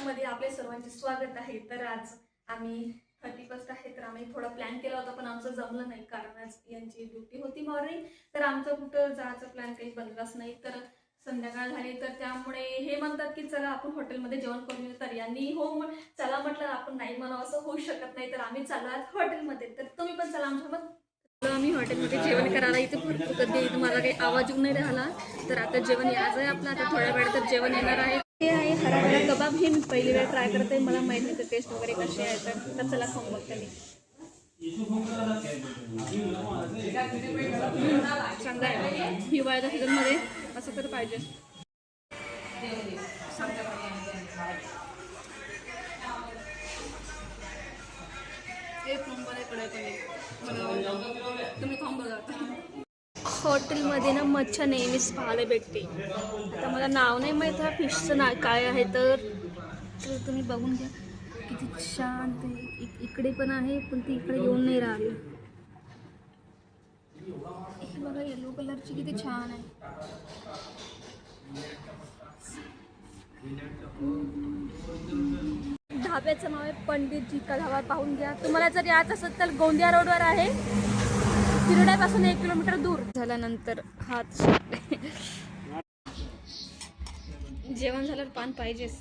मध्ये आपले सर्वांचे स्वागत आहे। तर आज आम्ही 31 आहे, तर आम्ही थोडा प्लॅन केला होता पण आमचं जमलं नाही, कारण आज यांची ड्युटी होती मॉर्निंग। तर आमचं कुठं जायचं प्लॅन काही बनलाच नाही। तर संध्याकाळ झाली, तर त्यामुळे हे म्हणतात की चला आपण हॉटेलमध्ये जेवण करूया। तर यांनी हो चला म्हटलं, आपण नाही म्हणावं असं होऊ शकत नाही। तर आम्ही चाललो आज हॉटेलमध्ये, तर तुम्ही पण चला आमच्यासोबत। आम्ही हॉटेलमध्ये जेवण करायला इथे भरपूर गर्दी आहे, तुम्हाला काही आवाज येऊन नाही राहिला। तर आता जेवण यायचं आहे आपलं, आता थोड्या वेळात तर जेवण येणार आहे। हे आहे हरा कबाब, हे मी पहिली वेळ ट्राय करते, मला माहित नाही तर टेस्ट वगैरे कशी आहे। तर चला खाऊन बघते मी। चांगला आहे, हिवाळ्याच्या सीझनमध्ये असं तर पाहिजे। एक नंबर आहे कढई पनीर, तुम्ही खाऊन बघा। हॉटेलमध्ये ना मच्छा नेहमीच पाहायला भेटते। आता मला नाव नाही माहीत हा फिशचं नाव काय आहे, तर तुम्ही बघून घ्या किती शांत आहे। इकडे पण आहे, पण ती इकडे येऊन नाही राहिली। हे बघा येलो कलरची किती छान आहे। ढाब्याचं नाव आहे पंडितजी का ढाबा, पाहून घ्या। तुम्हाला जर यायचं असेल तर गोंदिया रोडवर आहे, शिरोड्यापासून 1 किलोमीटर दूर। झाल्यानंतर हात जेवण झाल्यावर पान पाहिजेच।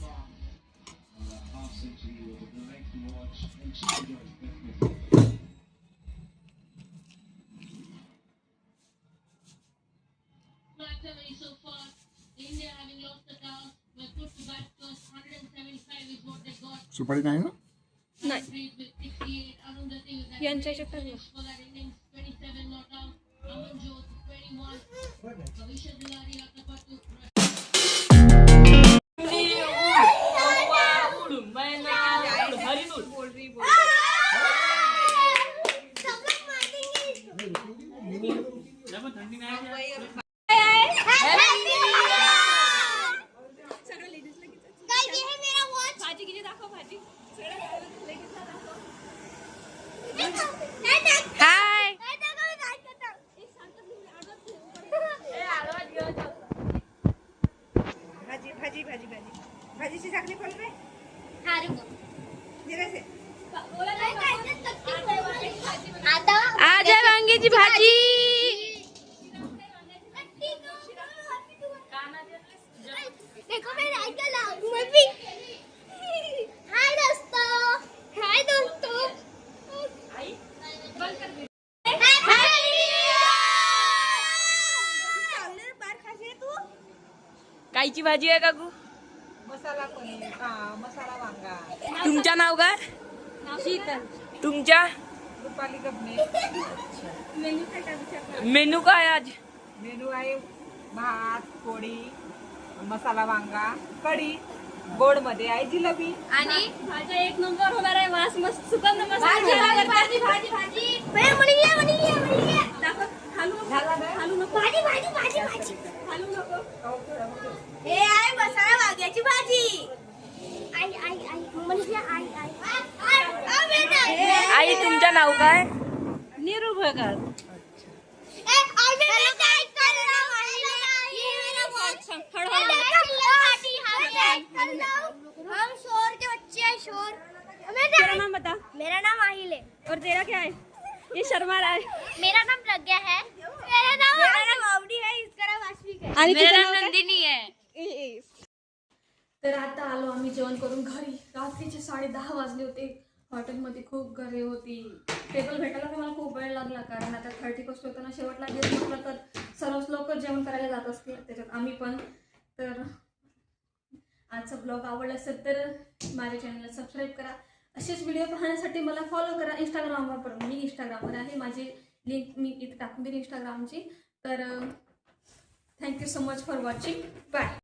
सुपारी नाही ना? नाही, यांच्या याच्यात टाकलं। भाजीची झाकणी खोल रे। आजा वांग्याची भाजी। देखो मैं लाइक लाऊं मैं भी। हाय दोस्तों, हाय दोस्तों। आई बंद कर दे। चालले बार खाशी तू। कायची भाजी आहे काकू? मसाला पनीर, मसाला वांगा। तुमचं नाव काय? शीतल। तुमच्या? रुपाली गबने। मेनू काय विचारणार? मेनू काय आज? मेनू आहे भात, पोळी, मसाला वांगा, कढी, गोड मध्ये आहे जिलेबी आणि भाज्या एक नंबर होणार आहे। वास मस्त सुगंध मस्त। भाजी भाजी भाजी भाजी भाजी दाखव, खालू नको। भाजी भाजी भाजी भाजी खालू नको। हे आहे मसाला वांग्याची भाजी। आई आई आई म्हणजे आई आई आई तुमचं नाव काय? नीरू भगत। हम शोर के बच्चे हैं, शोर। तेरा नाम बता। मेरा नाम आहिल है। और तेरा क्या है? ये शर्मा रहा है। मेरा नाम प्रज्ञा है। मेरा नाम अवनी है। इसका नाम आश्विक है। आणि मेरा नाम नंदिनी है। तर आता आलो आम्ही जेवण करून घरी। रात्रीचे 10:30 वाजले होते। हॉटेलमध्ये खूप गर्दी होती, टेबल भेटायला तर मला खूप वेळ लागला, कारण आता 31 होतं ना, शेवटला गेलं म्हटलं तर सर्वच लोक जेवण करायला जात असतील, त्याच्यात आम्ही पण। तर आजचा ब्लॉग आवडला असेल तर माझ्या चॅनलला सबस्क्राईब करा। असेच व्हिडिओ पाहण्यासाठी मला फॉलो करा इंस्टाग्रामवर, पण मी इंस्टाग्रामवर आहे, माझी लिंक मी इथे टाकून देईन इंस्टाग्रामची। तर thank you so much for watching, bye.